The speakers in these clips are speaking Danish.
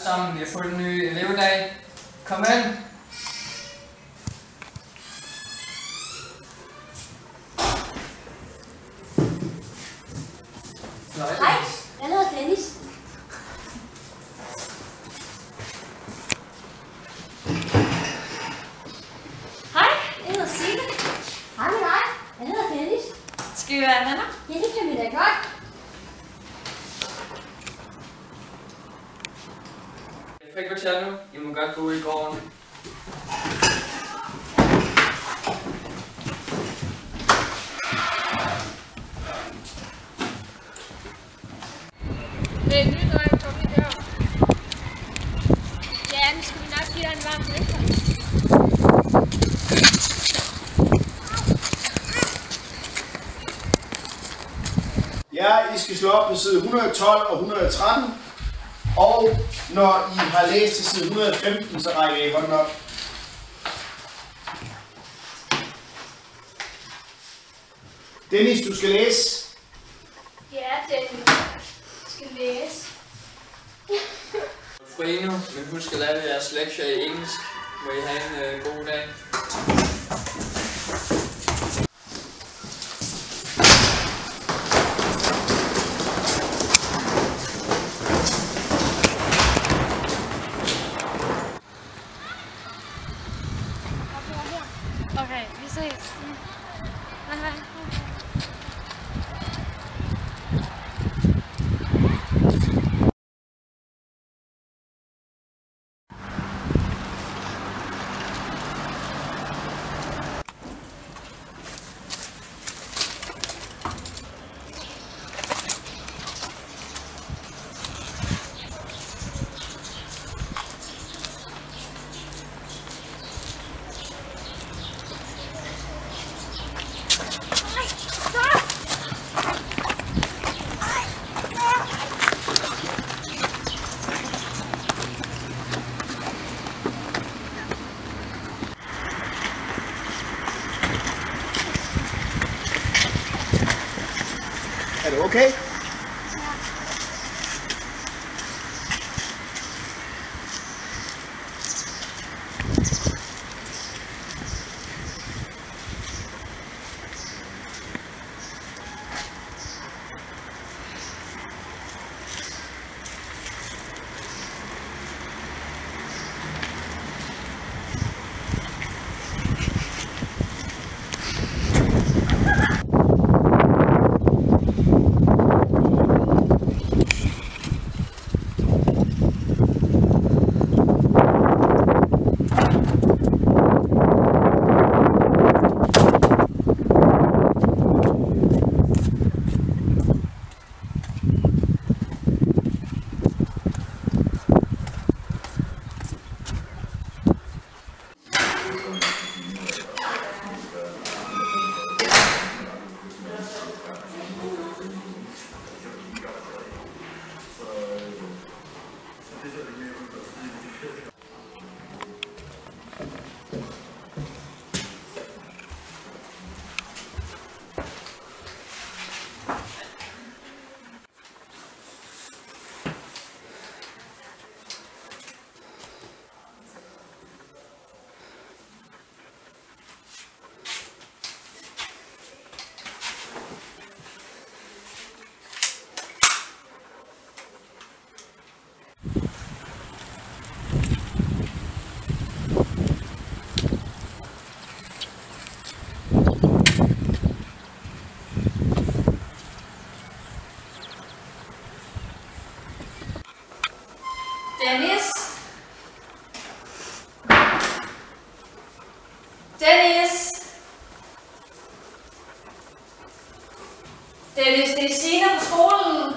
Sammen, vi har fået en ny elevdag. Kom ind. Hej, jeg hedder Dennis. Hej, jeg hedder Signe. Hej med dig, jeg hedder Dennis. Skal vi være venner? Ja, det kan vi da godt. Frikvarter nu. I må godt gå ud i gården. Det er en ny dreng, kom i dør. Ja, nu skal vi nok give dig en varm velkomst. Ja, I skal slå op på side 112 og 113. Og når I har læst til side 115, så rækker I hånden op. Dennis, du skal læse. Ja, Dennis. Jeg skal læse. Fri nu, men husk at lave jeres lektier i engelsk. Må I have en god dag. Okay, vi ses. Hej hej. Er det okay? Dennis. Dennis. Dennis, det er Signe på skolen.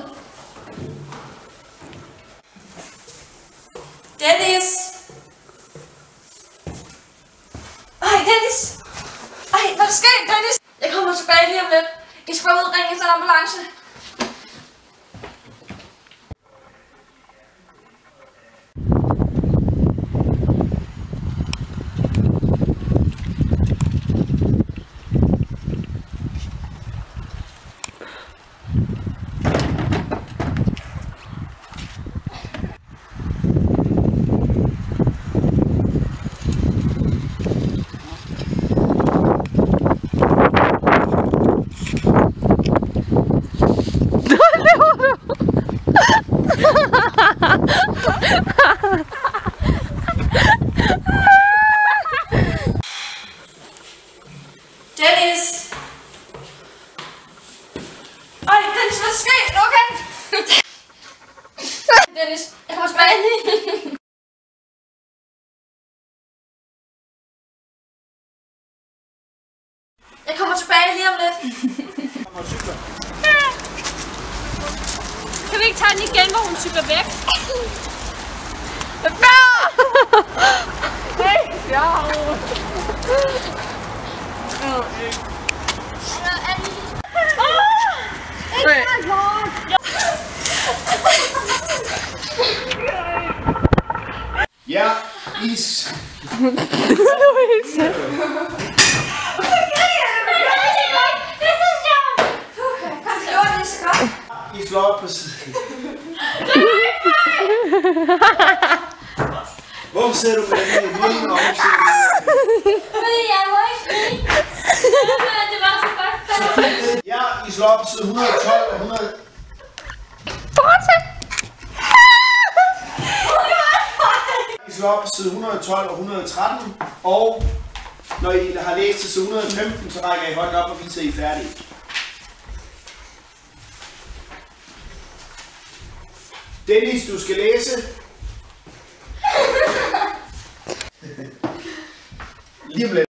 Dennis. Ej, Dennis. Ej, hvad der sker, Dennis? Jeg kommer tilbage lige om lidt. I skal bare ud og ringe efter en ambulance. Dennis, jeg kommer tilbage. Jeg kommer tilbage lige om lidt. Kan vi ikke tage den igen, hvor hun cykler væk? Ja, is. I slår op på siden. Hvorfor sidder du med den her munden op? Fordi jeg må ikke det var så godt. Ja, I slår op på side 112 og 100. I slår op på side 112 og 113. Og når I har læst til side 115, så rækker I hånden op og viser, at I er færdige. Dennis, du skal læse. Lige om lidt.